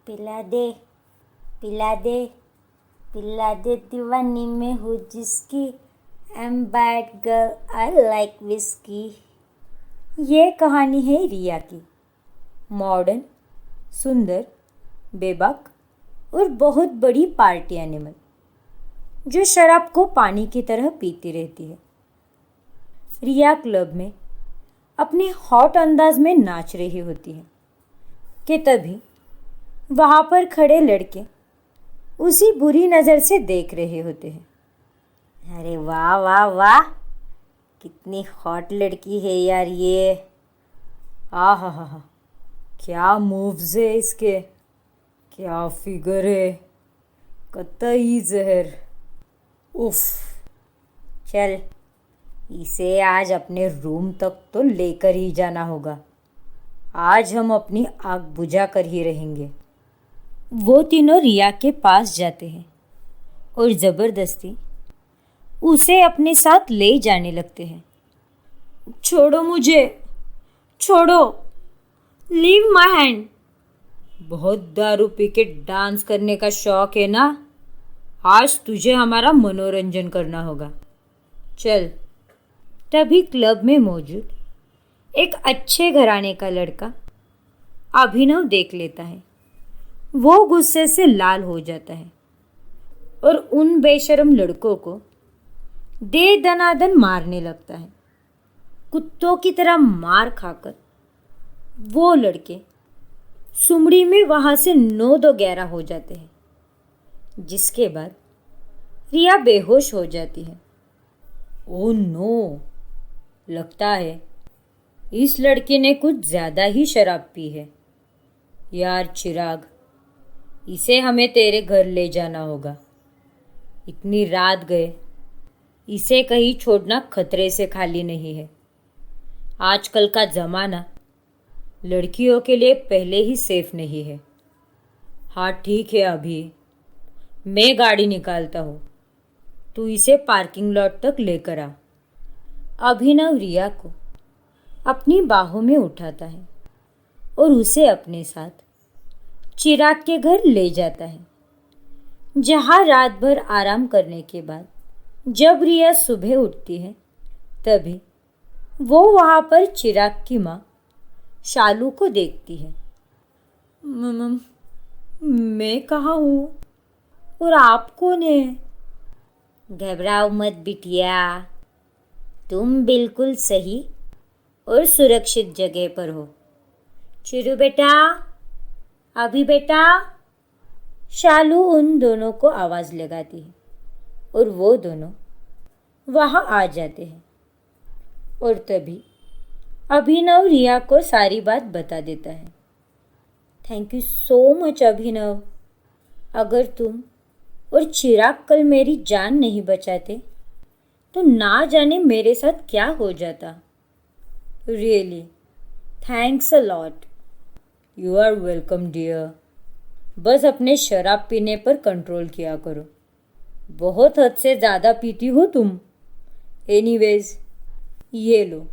पिला दे पिला दे पिला दे दीवानी में हूँ जिसकी M bad girl I like whisky. ये कहानी है रिया की। मॉडर्न, सुंदर, बेबाक और बहुत बड़ी पार्टी एनिमल जो शराब को पानी की तरह पीती रहती है। रिया क्लब में अपने हॉट अंदाज में नाच रही होती है कि तभी वहाँ पर खड़े लड़के उसी बुरी नज़र से देख रहे होते हैं। अरे वाह वाह वाह, कितनी हॉट लड़की है यार ये। हा, क्या मूव्स है इसके, क्या फिगर है, कतई जहर। उफ, चल इसे आज अपने रूम तक तो लेकर ही जाना होगा। आज हम अपनी आग बुझा कर ही रहेंगे। वो तीनों रिया के पास जाते हैं और ज़बरदस्ती उसे अपने साथ ले जाने लगते हैं। छोड़ो मुझे, छोड़ो, लीव माय हैंड। बहुत दारू पी के डांस करने का शौक है ना? आज तुझे हमारा मनोरंजन करना होगा। चल। तभी क्लब में मौजूद एक अच्छे घराने का लड़का अभिनव देख लेता है। वो गुस्से से लाल हो जाता है और उन बेशर्म लड़कों को दे दनादन मारने लगता है। कुत्तों की तरह मार खाकर वो लड़के सुमड़ी में वहाँ से 9-2-11 हो जाते हैं, जिसके बाद रिया बेहोश हो जाती है। ओह नो, लगता है इस लड़के ने कुछ ज़्यादा ही शराब पी है। यार चिराग, इसे हमें तेरे घर ले जाना होगा। इतनी रात गए, इसे कहीं छोड़ना खतरे से खाली नहीं है। आजकल का ज़माना लड़कियों के लिए पहले ही सेफ नहीं है। हाँ ठीक है, अभी मैं गाड़ी निकालता हूँ, तू इसे पार्किंग लॉट तक लेकर आ। अभिनव रिया को अपनी बाहों में उठाता है और उसे अपने साथ चिराग के घर ले जाता है, जहाँ रात भर आराम करने के बाद जब रिया सुबह उठती है तभी वो वहाँ पर चिराग की माँ शालू को देखती है। मैं कहाँ हूँ और आप कौन है? घबराओ मत बिटिया, तुम बिल्कुल सही और सुरक्षित जगह पर हो। चिरू बेटा, अभी बेटा। शालू उन दोनों को आवाज़ लगाती है और वो दोनों वहाँ आ जाते हैं। और तभी अभिनव रिया को सारी बात बता देता है। थैंक यू सो मच अभिनव। अगर तुम और चिराग कल मेरी जान नहीं बचाते तो ना जाने मेरे साथ क्या हो जाता। Really thanks a lot. You are welcome dear. बस अपने शराब पीने पर कंट्रोल किया करो, बहुत हद से ज़्यादा पीती हो तुम। एनीवेज, ये लो,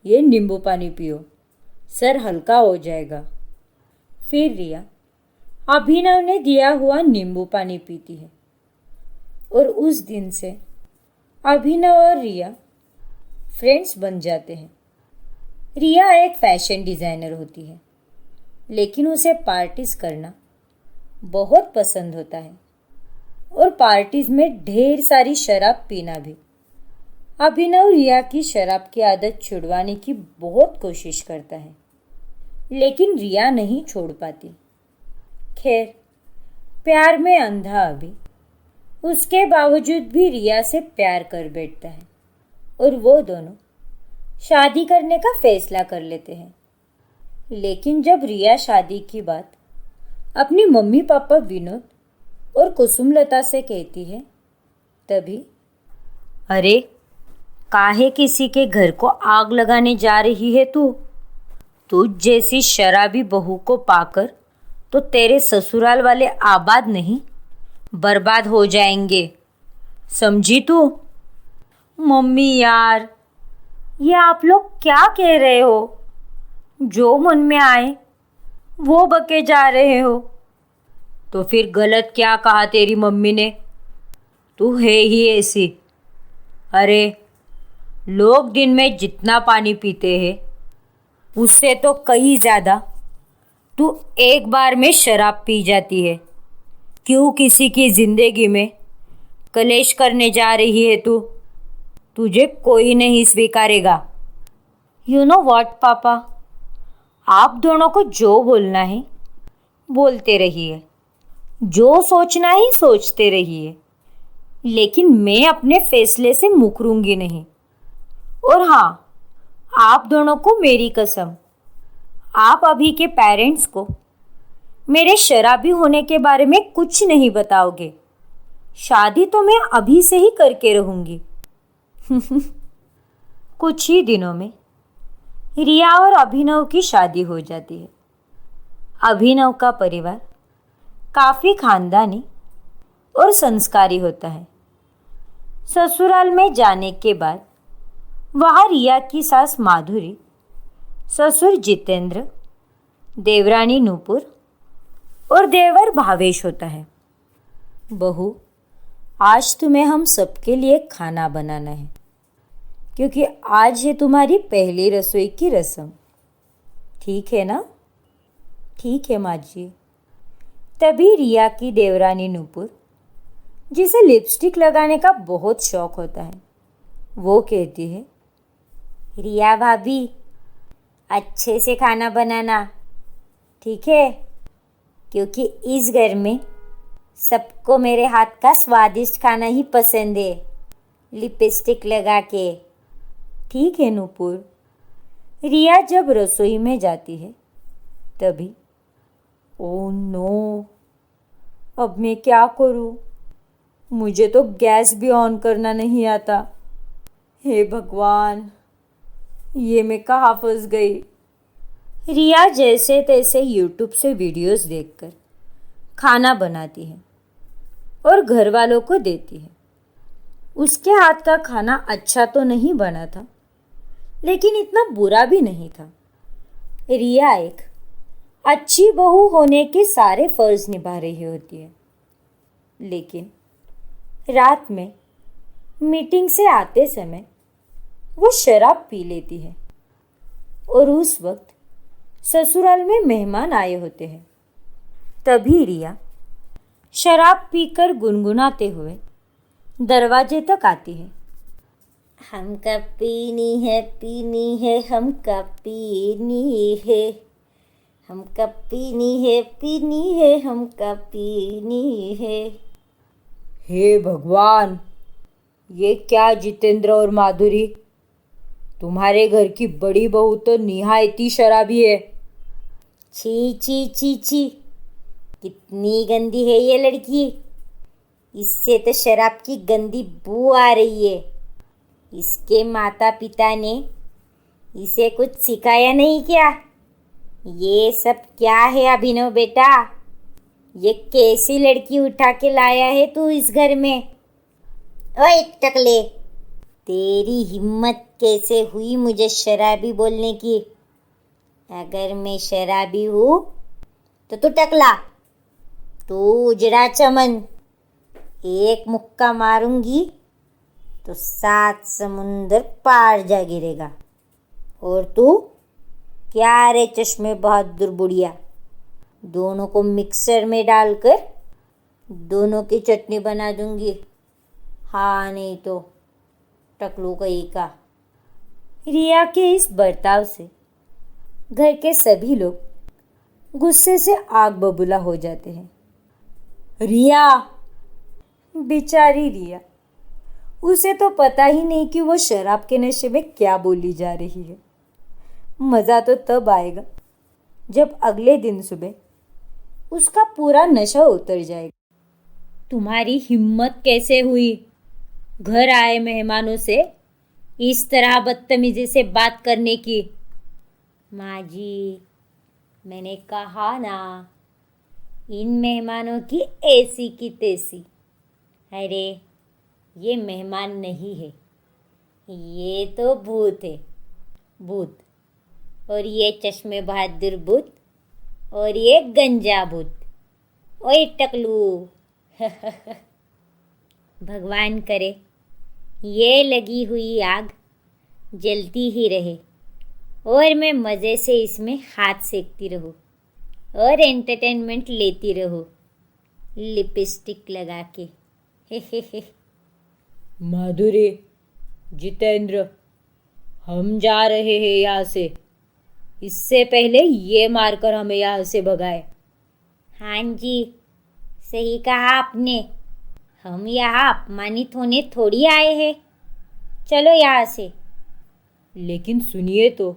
ये नींबू पानी पियो, सर हल्का हो जाएगा। फिर रिया अभिनव ने दिया हुआ नींबू पानी पीती है और उस दिन से अभिनव और रिया फ्रेंड्स बन जाते हैं। रिया एक फैशन डिज़ाइनर होती है, लेकिन उसे पार्टीज करना बहुत पसंद होता है और पार्टीज में ढेर सारी शराब पीना भी। अभिनव रिया की शराब की आदत छुड़वाने की बहुत कोशिश करता है, लेकिन रिया नहीं छोड़ पाती। खैर, प्यार में अंधा अभी उसके बावजूद भी रिया से प्यार कर बैठता है और वो दोनों शादी करने का फैसला कर लेते हैं। लेकिन जब रिया शादी की बात अपनी मम्मी पापा विनोद और कुसुमलता से कहती है तभी, अरे काहे किसी के घर को आग लगाने जा रही है तू? तुझ जैसी शराबी बहू को पाकर तो तेरे ससुराल वाले आबाद नहीं बर्बाद हो जाएंगे, समझी तू? मम्मी यार, ये आप लोग क्या कह रहे हो? जो मन में आए वो बके जा रहे हो। तो फिर गलत क्या कहा तेरी मम्मी ने? तू है ही ऐसी। अरे, लोग दिन में जितना पानी पीते हैं उससे तो कहीं ज़्यादा तू एक बार में शराब पी जाती है। क्यों किसी की जिंदगी में कलेश करने जा रही है तू? तुझे कोई नहीं स्वीकारेगा। यू नो व्हाट पापा, आप दोनों को जो बोलना है बोलते रहिए, जो सोचना है सोचते रहिए, लेकिन मैं अपने फैसले से मुकरूंगी नहीं। और हाँ, आप दोनों को मेरी कसम, आप अभी के पेरेंट्स को मेरे शराबी होने के बारे में कुछ नहीं बताओगे। शादी तो मैं अभी से ही करके रहूंगी। कुछ ही दिनों में रिया और अभिनव की शादी हो जाती है। अभिनव का परिवार काफ़ी खानदानी और संस्कारी होता है। ससुराल में जाने के बाद वहाँ रिया की सास माधुरी, ससुर जितेंद्र, देवरानी नूपुर और देवर भावेश होता है। बहू, आज तुम्हें हम सबके लिए खाना बनाना है, क्योंकि आज है तुम्हारी पहली रसोई की रस्म। ठीक है ना? ठीक है माँ जी। तभी रिया की देवरानी नूपुर, जिसे लिपस्टिक लगाने का बहुत शौक होता है, वो कहती है, रिया भाभी, अच्छे से खाना बनाना, ठीक है? क्योंकि इस घर में सबको मेरे हाथ का स्वादिष्ट खाना ही पसंद है, लिपस्टिक लगा के। ठीक है नूपुर। रिया जब रसोई में जाती है तभी, ओह नो, अब मैं क्या करूं? मुझे तो गैस भी ऑन करना नहीं आता। हे भगवान, ये मैं कहाँ फंस गई? रिया जैसे तैसे यूट्यूब से वीडियोस देखकर खाना बनाती है और घर वालों को देती है। उसके हाथ का खाना अच्छा तो नहीं बना था, लेकिन इतना बुरा भी नहीं था। रिया एक अच्छी बहू होने के सारे फर्ज निभा रही होती है, लेकिन रात में मीटिंग से आते समय वो शराब पी लेती है और उस वक्त ससुराल में मेहमान आए होते हैं। तभी रिया शराब पीकर गुनगुनाते हुए दरवाजे तक आती है। हमका पीनी है, पीनी है, हमका पीनी है, हमका पीनी है, पीनी है, हमका पीनी है। हे भगवान, ये क्या जितेंद्र और माधुरी, तुम्हारे घर की बड़ी बहू तो निहायती शराबी है। छी छी छी छी, कितनी गंदी है ये लड़की। इससे तो शराब की गंदी बू आ रही है। इसके माता पिता ने इसे कुछ सिखाया नहीं क्या? ये सब क्या है अभिनव बेटा? ये कैसी लड़की उठा के लाया है तू इस घर में? ओए टकले, तेरी हिम्मत कैसे हुई मुझे शराबी बोलने की? अगर मैं शराबी हूँ तो तू टकला, तू उजड़ा चमन, एक मुक्का मारूंगी तो 7 समुंदर पार जा गिरेगा। और तू क्या रे चश्मे बहादुर बुढ़िया, दोनों को मिक्सर में डालकर दोनों की चटनी बना दूंगी। हाँ नहीं तो टकलू कहीं का। रिया के इस बर्ताव से घर के सभी लोग गुस्से से आग बबूला हो जाते हैं। रिया, बेचारी रिया, उसे तो पता ही नहीं कि वो शराब के नशे में क्या बोली जा रही है। मज़ा तो तब आएगा जब अगले दिन सुबह उसका पूरा नशा उतर जाएगा। तुम्हारी हिम्मत कैसे हुई घर आए मेहमानों से इस तरह बदतमीजी से बात करने की? माँ जी, मैंने कहा ना, इन मेहमानों की ऐसी की तैसी। अरे, ये मेहमान नहीं है, ये तो भूत है, भूत। और ये चश्मे बहादुर भूत और ये गंजा भूत। ओए टकलू। भगवान करे ये लगी हुई आग जलती ही रहे और मैं मज़े से इसमें हाथ सेकती रहूं और एंटरटेनमेंट लेती रहूं लिपस्टिक लगा के। माधुरी, जितेंद्र, हम जा रहे हैं यहाँ से। इससे पहले ये मारकर हमें यहाँ से भगाए। हाँ जी, सही कहा आपने। हम यहाँ अपमानित होने थोड़ी आए हैं। चलो यहाँ से। लेकिन सुनिए तो।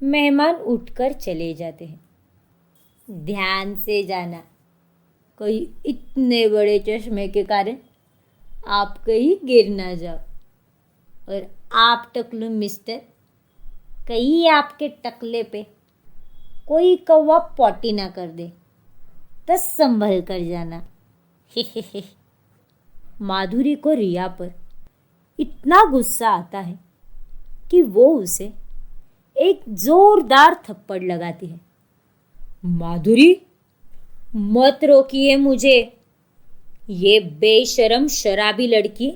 मेहमान उठकर चले जाते हैं। ध्यान से जाना, कहीं इतने बड़े चश्मे के कारण आप कहीं गिर ना जाओ। और आप टकलू मिस्टर, कहीं आपके टकले पे कोई कौवा पॉटी ना कर दे तो संभल कर जाना। माधुरी को रिया पर इतना गुस्सा आता है कि वो उसे एक जोरदार थप्पड़ लगाती है। माधुरी, मत रोकिए मुझे। ये बेशरम शराबी लड़की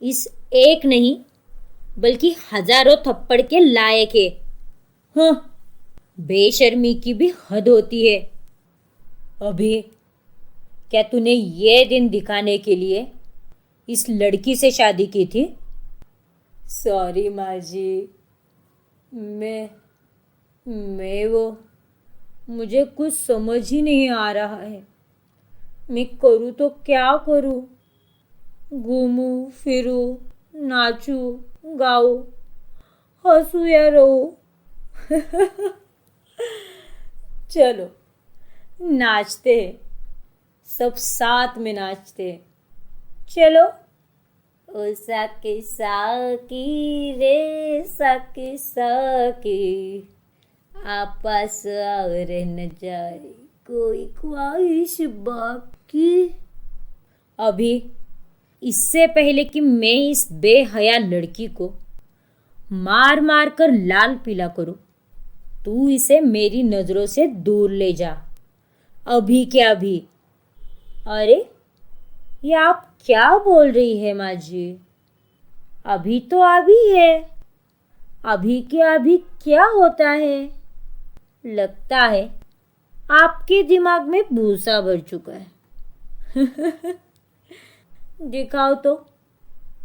इस एक नहीं बल्कि हजारों थप्पड़ के लायक है। हाँ, बेशर्मी की भी हद होती है। अभी क्या तूने ये दिन दिखाने के लिए इस लड़की से शादी की थी? सॉरी माँ जी, मैं वो मुझे कुछ समझ ही नहीं आ रहा है। मैं करूँ तो क्या करूँ? घूमूं फिरूं, नाचूं, गाऊं, हंसू या रो? चलो नाचते हैं, सब साथ में नाचते हैं। चलो। ओ साकी साकी रे साकी साकी, आपस और न जाए कोई ख्वाहिश बाकी। अभी इससे पहले कि मैं इस बेहया लड़की को मार मार कर लाल पीला करूं, तू इसे मेरी नजरों से दूर ले जा। अभी क्या अभी? अरे, ये आप क्या बोल रही है माँ जी? अभी तो अभी है। अभी क्या अभी क्या होता है? लगता है आपके दिमाग में भूसा भर चुका है। दिखाओ तो,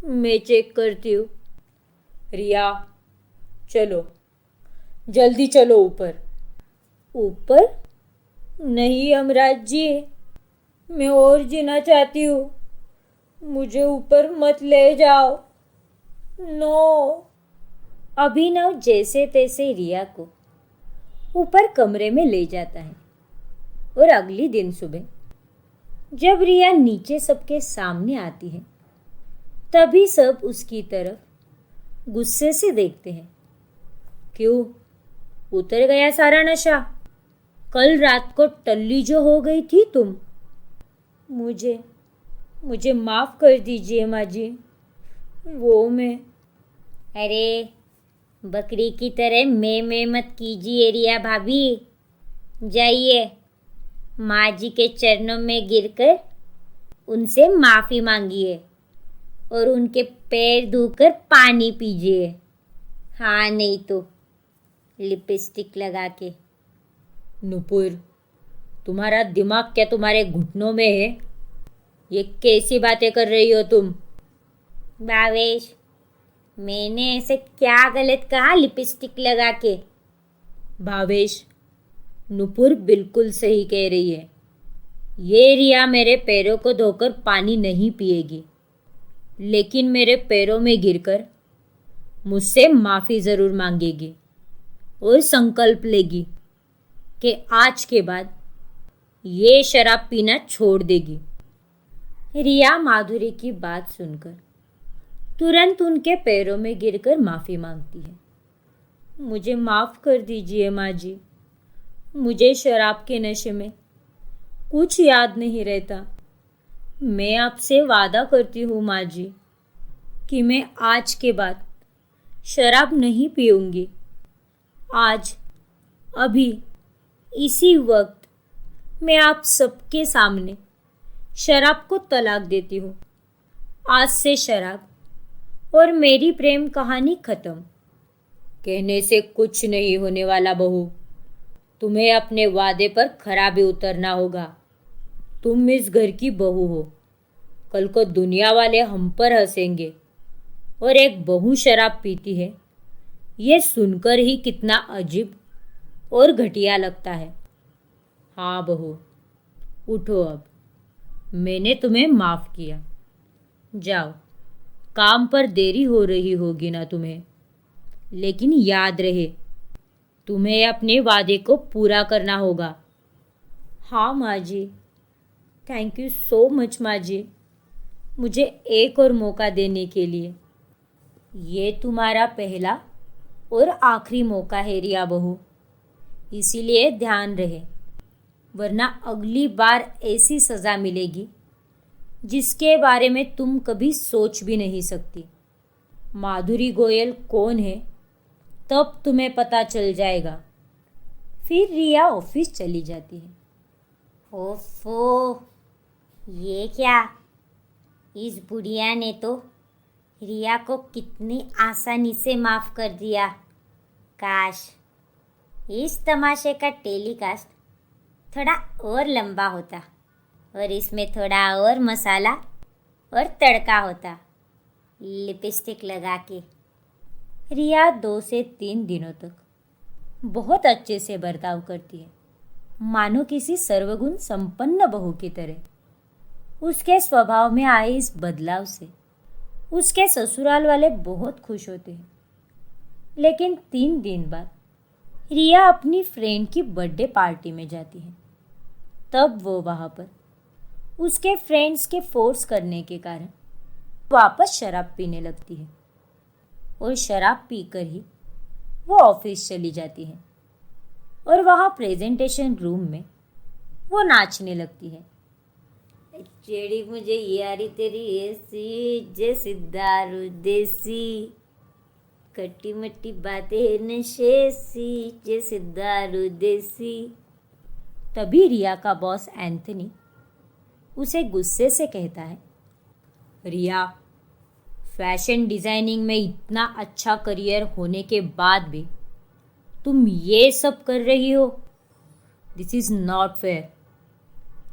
मैं चेक करती हूँ। रिया, चलो, जल्दी चलो ऊपर। ऊपर? नहीं यमराज जी, मैं और जीना चाहती हूँ। मुझे ऊपर मत ले जाओ। नो। अभिनव जैसे तैसे रिया को ऊपर कमरे में ले जाता है और अगली दिन सुबह जब रिया नीचे सबके सामने आती है तभी सब उसकी तरफ गुस्से से देखते हैं। क्यों, उतर गया सारा नशा? कल रात को टल्ली जो हो गई थी तुम। मुझे माफ कर दीजिए माँ जी। वो मैं। अरे, बकरी की तरह मैं मत कीजिए रिया भाभी। जाइए, माँ जी के चरणों में गिरकर उनसे माफ़ी मांगिए और उनके पैर धोकर पानी पीजिए। हाँ, नहीं तो लिपस्टिक लगा के। नुपुर, तुम्हारा दिमाग क्या तुम्हारे घुटनों में है? ये कैसी बातें कर रही हो तुम? भावेश, मैंने ऐसे क्या गलत कहा लिपस्टिक लगा के? भावेश, नुपुर बिल्कुल सही कह रही है। ये रिया मेरे पैरों को धोकर पानी नहीं पिएगी, लेकिन मेरे पैरों में गिरकर मुझसे माफ़ी ज़रूर मांगेगी और संकल्प लेगी कि आज के बाद ये शराब पीना छोड़ देगी। रिया माधुरी की बात सुनकर तुरंत उनके पैरों में गिरकर माफ़ी मांगती है। मुझे माफ़ कर दीजिए माँ जी। मुझे शराब के नशे में कुछ याद नहीं रहता। मैं आपसे वादा करती हूँ माँ जी कि मैं आज के बाद शराब नहीं पीऊँगी। आज, अभी, इसी वक्त मैं आप सबके सामने शराब को तलाक देती हूँ। आज से शराब और मेरी प्रेम कहानी खत्म। कहने से कुछ नहीं होने वाला बहू। तुम्हें अपने वादे पर खरा भी उतरना होगा। तुम इस घर की बहू हो। कल को दुनिया वाले हम पर हंसेंगे। और एक बहू शराब पीती है, ये सुनकर ही कितना अजीब और घटिया लगता है। हाँ बहू, उठो अब। मैंने तुम्हें माफ़ किया। जाओ, काम पर देरी हो रही होगी ना तुम्हें, लेकिन याद रहे तुम्हें अपने वादे को पूरा करना होगा। हाँ माँ जी, थैंक यू सो मच माँ जी, मुझे एक और मौका देने के लिए। ये तुम्हारा पहला और आखिरी मौका है रिया बहू, इसीलिए ध्यान रहे, वरना अगली बार ऐसी सज़ा मिलेगी जिसके बारे में तुम कभी सोच भी नहीं सकती। माधुरी गोयल कौन है तब तुम्हें पता चल जाएगा। फिर रिया ऑफिस चली जाती है। ओफो, ये क्या? इस बुढ़िया ने तो रिया को कितनी आसानी से माफ़ कर दिया। काश इस तमाशे का टेलीकास्ट थोड़ा और लंबा होता और इसमें थोड़ा और मसाला और तड़का होता। लिपस्टिक लगा के रिया 2 से 3 दिनों तक बहुत अच्छे से बर्ताव करती है, मानो किसी सर्वगुण संपन्न बहू की तरह। उसके स्वभाव में आए इस बदलाव से उसके ससुराल वाले बहुत खुश होते हैं। लेकिन 3 दिन बाद रिया अपनी फ्रेंड की बर्थडे पार्टी में जाती है। तब वो वहाँ पर उसके फ्रेंड्स के फोर्स करने के कारण वापस शराब पीने लगती है और शराब पीकर ही वो ऑफिस चली जाती है और वहाँ प्रेजेंटेशन रूम में वो नाचने लगती है। जेड़ी मुझे यारी तेरी ऐसी जैसी दारू देसी, खट्टी मट्टी बातें नशे सी जैसे दारू देसी। तभी रिया का बॉस एंथनी उसे गुस्से से कहता है, रिया, फैशन डिज़ाइनिंग में इतना अच्छा करियर होने के बाद भी तुम ये सब कर रही हो। This is not fair.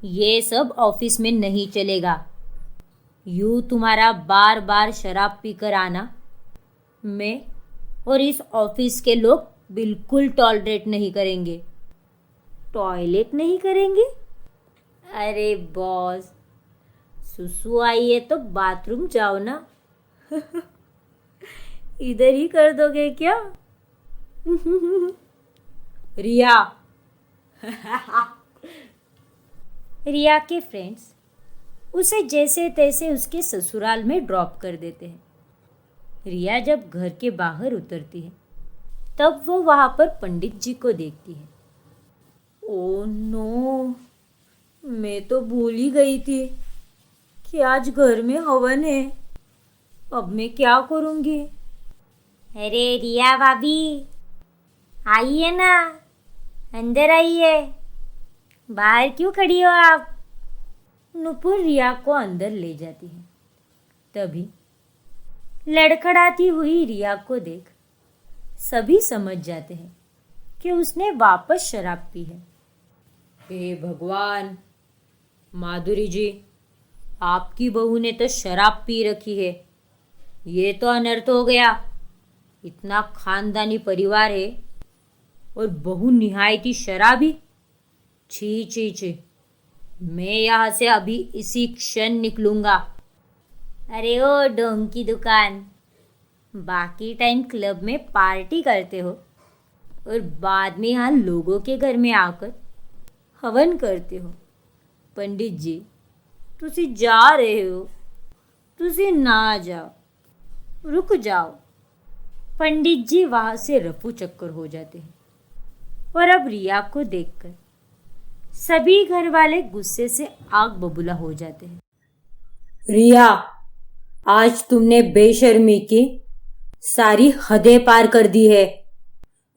ये सब ऑफिस में नहीं चलेगा। यूँ तुम्हारा बार बार शराब पीकर आना मैं और इस ऑफिस के लोग बिल्कुल टॉलरेट नहीं करेंगे। टॉयलेट नहीं करेंगे? अरे बॉस, सुसु आई है तो बाथरूम जाओ ना। इधर ही कर दोगे क्या? रिया। रिया के फ्रेंड्स उसे जैसे तैसे उसके ससुराल में ड्रॉप कर देते हैं। रिया जब घर के बाहर उतरती है तब वो वहाँ पर पंडित जी को देखती है। ओह नो, मैं तो भूल ही गई थी कि आज घर में हवन है। अब मैं क्या करूँगी? अरे रिया भाभी, आइए ना, अंदर आइए। बाहर क्यों खड़ी हो आप? नुपुर रिया को अंदर ले जाती है। तभी लड़खड़ाती हुई रिया को देख सभी समझ जाते हैं कि उसने वापस शराब पी है। हे भगवान, माधुरी जी, आपकी बहू ने तो शराब पी रखी है। ये तो अनर्थ हो गया। इतना खानदानी परिवार है और बहू निहायती शराबी। छी छी छी, मैं यहाँ से अभी इसी क्षण निकलूँगा। अरे ओ ढोंग की दुकान, बाकी टाइम क्लब में पार्टी करते हो और बाद में यहाँ लोगों के घर में आकर हवन करते हो। पंडित जी, तुसी जा रहे हो, तुसी ना जाओ, रुक जाओ। पंडित जी वहाँ से रफू चक्कर हो जाते हैं और अब रिया को देखकर सभी घर वाले गुस्से से आग बबूला हो जाते हैं। रिया, आज तुमने बेशर्मी की सारी हदें पार कर दी है।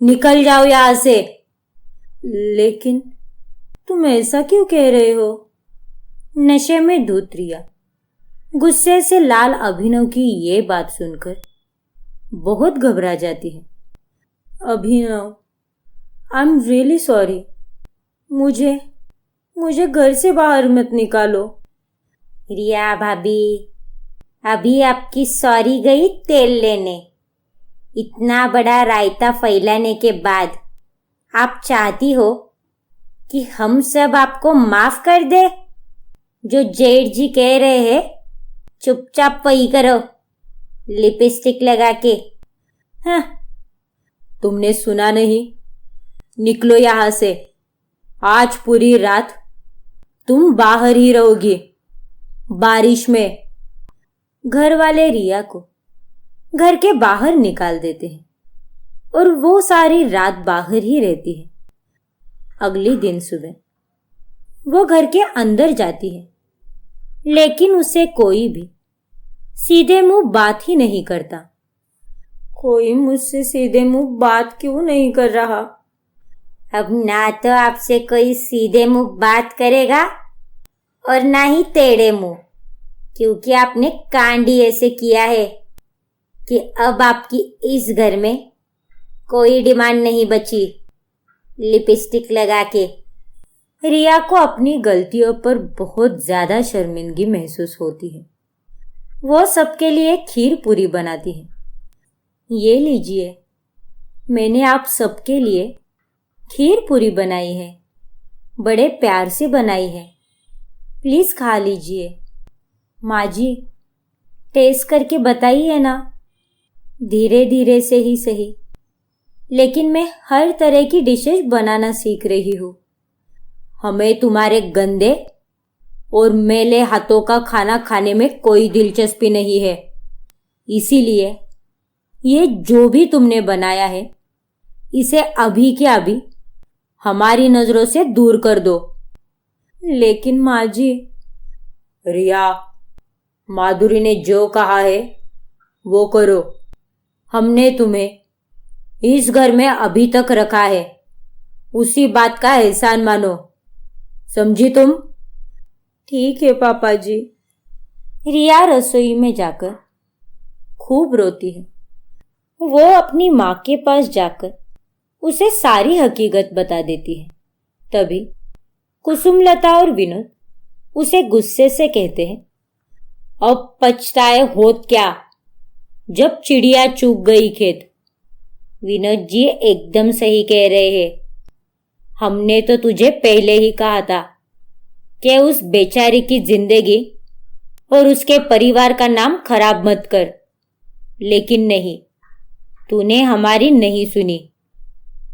निकल जाओ यहाँ से। लेकिन तुम ऐसा क्यों कह रहे हो? नशे में धुत रिया गुस्से से लाल अभिनव की ये बात सुनकर बहुत घबरा जाती है। अभिनव, आई एम रियली सॉरी। मुझे घर से बाहर मत निकालो। रिया भाभी, अभी आपकी सॉरी गई तेल लेने। इतना बड़ा रायता फैलाने के बाद आप चाहती हो कि हम सब आपको माफ कर दे? जो जेठ जी कह रहे हैं चुपचाप वही करो, लिपस्टिक लगा के। हाँ, तुमने सुना नहीं? निकलो यहां से। आज पूरी रात तुम बाहर ही रहोगी, बारिश में। घर वाले रिया को घर के बाहर निकाल देते हैं और वो सारी रात बाहर ही रहती है। अगले दिन सुबह वो घर के अंदर जाती है, लेकिन उसे कोई भी सीधे मुंह बात ही नहीं करता। कोई मुझसे सीधे मुंह बात क्यों नहीं कर रहा? अब ना तो आपसे कोई सीधे मुंह बात करेगा और ना ही टेढ़े मुंह, क्योंकि आपने कांड ही ऐसे किया है कि अब आपकी इस घर में कोई डिमांड नहीं बची लिपस्टिक लगा के। रिया को अपनी गलतियों पर बहुत ज्यादा शर्मिंदगी महसूस होती है। वो सबके लिए खीर पूरी बनाती है। ये लीजिए, मैंने आप सबके लिए खीर पूरी बनाई है, बड़े प्यार से बनाई है, प्लीज खा लीजिए। माँ जी, टेस्ट करके बताइए ना। धीरे धीरे से ही सही, लेकिन मैं हर तरह की डिशेस बनाना सीख रही हूँ। हमें तुम्हारे गंदे और मैले हाथों का खाना खाने में कोई दिलचस्पी नहीं है। इसीलिए ये जो भी तुमने बनाया है, इसे अभी के अभी हमारी नजरों से दूर कर दो। लेकिन माँ जी। रिया, माधुरी ने जो कहा है वो करो। हमने तुम्हें इस घर में अभी तक रखा है, उसी बात का एहसान मानो, समझी तुम? ठीक है पापा जी। रिया रसोई में जाकर खूब रोती है। वो अपनी माँ के पास जाकर उसे सारी हकीकत बता देती है। तभी कुसुमलता और विनोद उसे गुस्से से कहते हैं, अब पछताए होत क्या, जब चिड़िया चुग गई खेत। विनोद जी एकदम सही कह रहे हैं। हमने तो तुझे पहले ही कहा था कि उस बेचारी की जिंदगी और उसके परिवार का नाम खराब मत कर, लेकिन नहीं, तूने हमारी नहीं सुनी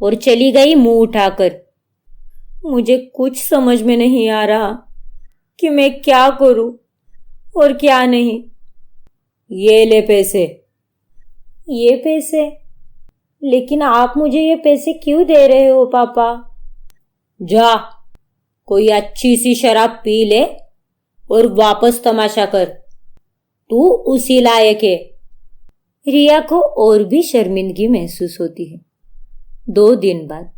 और चली गई मुंह उठाकर। मुझे कुछ समझ में नहीं आ रहा कि मैं क्या करूं और क्या नहीं। ये ले पैसे। ये पैसे? लेकिन आप मुझे ये पैसे क्यों दे रहे हो पापा? जा, कोई अच्छी सी शराब पी ले और वापस तमाशा कर, तू उसी लायक है। रिया को और भी शर्मिंदगी महसूस होती है। 2 दिन बाद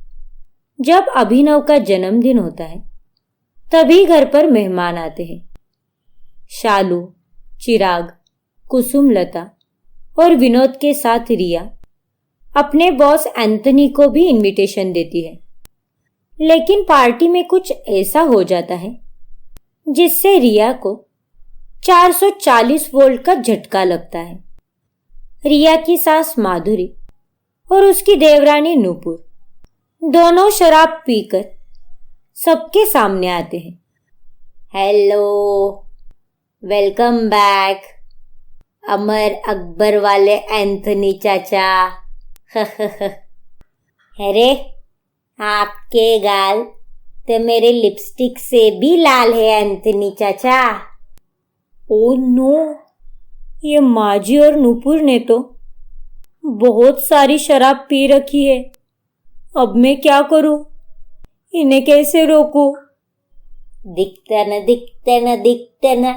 जब अभिनव का जन्मदिन होता है, तभी घर पर मेहमान आते हैं। शालू, चिराग, कुसुमलता और विनोद के साथ रिया अपने बॉस एंथनी को भी इनविटेशन देती है। लेकिन पार्टी में कुछ ऐसा हो जाता है जिससे रिया को 440 वोल्ट का झटका लगता है। रिया की सास माधुरी और उसकी देवरानी नूपुर दोनों शराब पीकर सबके सामने आते हैं। Hello, welcome back Amar Akbar वाले एंथनी चाचा। अरे, आपके गाल तो मेरे लिपस्टिक से भी लाल है एंथनी चाचा। ओ नो, ये माजी और नूपुर ने तो बहुत सारी शराब पी रखी है। अब मैं क्या करूं? इन्हें कैसे रोकूं? दिक्तन दिक्तन दिक्तन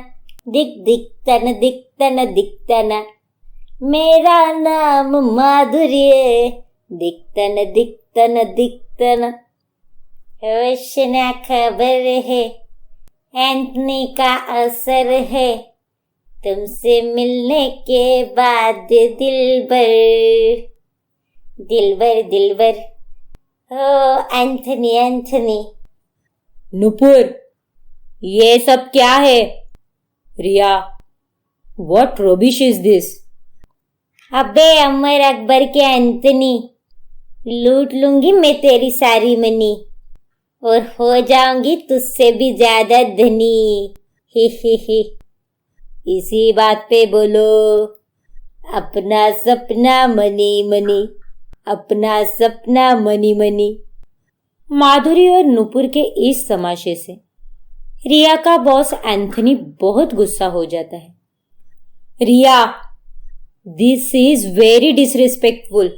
दिक दिक्तन दिक्तन दिक्तन, मेरा नाम माधुरी है, दिक्तन दिक्तन दिक्तन। रोशना खबर है, एंथनी का असर है, तुमसे मिलने के बाद दिलबर दिलबर दिलबर। ओ एंथनी एंथनी। नुपुर, ये सब क्या है? रिया, व्हाट रबिश इज दिस? अबे अमर अकबर के एंथनी, लूट लूंगी मैं तेरी सारी मनी और हो जाऊंगी तुझसे भी ज्यादा धनी। ही। इसी बात पे बोलो, अपना सपना मनी मनी, अपना सपना मनी मनी। माधुरी और नुपुर के इस तमाशे से रिया का बॉस एंथनी बहुत गुस्सा हो जाता है। रिया, दिस इज वेरी डिसरिस्पेक्टफुल।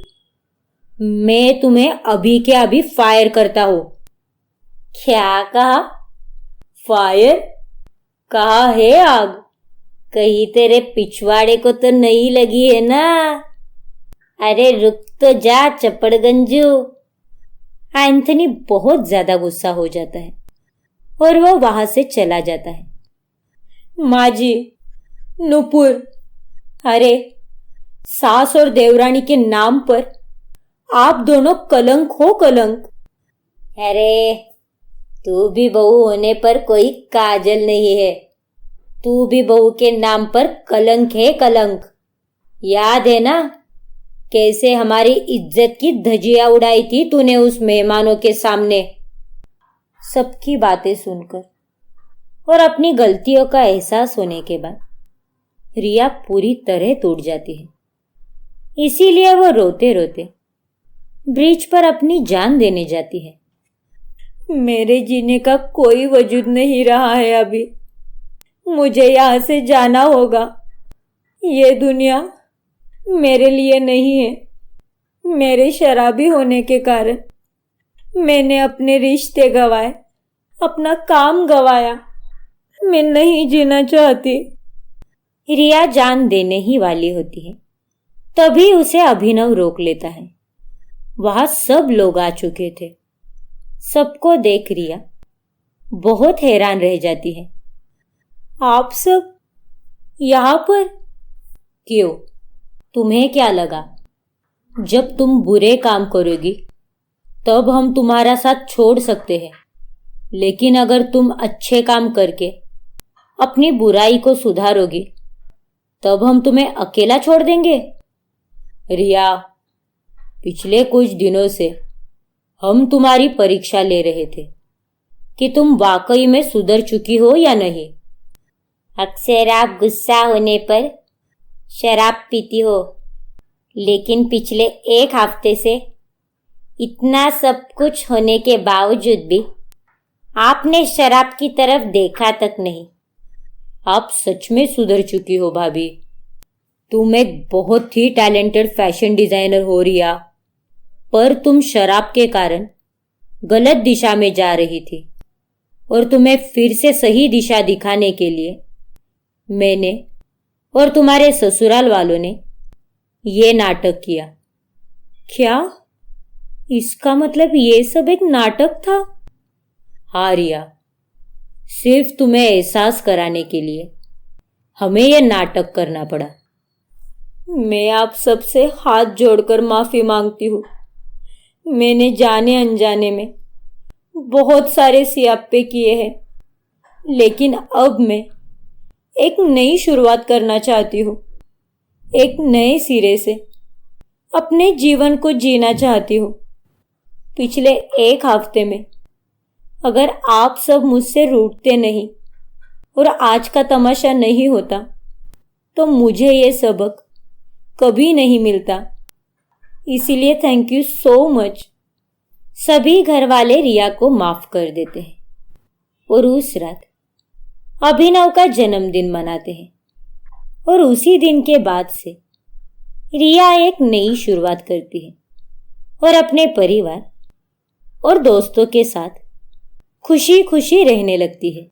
मैं तुम्हें अभी के अभी फायर करता हूं। क्या कहा? फायर? कहा है आग। कहीं तेरे पिछवाड़े को तो नहीं लगी है ना? अरे रुक तो जा चपड़गंजू। एंथनी बहुत ज्यादा गुस्सा हो जाता है और वह वहां से चला जाता है। माँ जी, नुपुर, अरे सास और देवरानी के नाम पर आप दोनों कलंक हो, कलंक। अरे तू भी बहू होने पर कोई काजल नहीं है, तू भी बहू के नाम पर कलंक है, कलंक। याद है ना कैसे हमारी इज्जत की धज्जियां उड़ाई थी तूने उस मेहमानों के सामने? सबकी बातें सुनकर और अपनी गलतियों का एहसास होने के बाद रिया पूरी तरह टूट जाती है। इसीलिए वो रोते रोते ब्रिज पर अपनी जान देने जाती है। मेरे जीने का कोई वजूद नहीं रहा है अभी, मुझे यहां से जाना होगा। ये दुनिया मेरे लिए नहीं है। मेरे शराबी होने के कारण मैंने अपने रिश्ते गंवाए, अपना काम गंवाया। मैं नहीं जीना चाहती। रिया जान देने ही वाली होती है, तभी उसे अभिनव रोक लेता है। वहां सब लोग आ चुके थे। सबको देख रिया बहुत हैरान रह जाती है। आप सब यहां पर क्यों? तुम्हें क्या लगा जब तुम बुरे काम करोगी तब हम तुम्हारा साथ छोड़ सकते हैं, लेकिन अगर तुम अच्छे काम करके अपनी बुराई को सुधारोगी तब हम तुम्हें अकेला छोड़ देंगे? रिया, पिछले कुछ दिनों से हम तुम्हारी परीक्षा ले रहे थे कि तुम वाकई में सुधर चुकी हो या नहीं। अक्सर आप गुस्सा होने पर शराब पीती हो, लेकिन पिछले एक हफ्ते से इतना सब कुछ होने के बावजूद भी आपने शराब की तरफ देखा तक नहीं। आप सच में सुधर चुकी हो भाभी। तुम एक बहुत ही टैलेंटेड फैशन डिजाइनर हो रिया, पर तुम शराब के कारण गलत दिशा में जा रही थी और तुम्हें फिर से सही दिशा दिखाने के लिए मैंने और तुम्हारे ससुराल वालों ने ये नाटक किया। क्या इसका मतलब ये सब एक नाटक था? हाँ रिया, सिर्फ तुम्हें एहसास कराने के लिए हमें यह नाटक करना पड़ा। मैं आप सबसे हाथ जोड़कर माफी मांगती हूँ। मैंने जाने अनजाने में बहुत सारे सियापे किए हैं, लेकिन अब मैं एक नई शुरुआत करना चाहती हूँ। एक नए सिरे से अपने जीवन को जीना चाहती हूँ। पिछले एक हफ्ते में अगर आप सब मुझसे रूठते नहीं और आज का तमाशा नहीं होता तो मुझे ये सबक कभी नहीं मिलता। इसीलिए थैंक यू सो मच। सभी घर वाले रिया को माफ कर देते हैं और उस रात अभिनव का जन्मदिन मनाते हैं और उसी दिन के बाद से रिया एक नई शुरुआत करती है और अपने परिवार और दोस्तों के साथ खुशी खुशी रहने लगती है।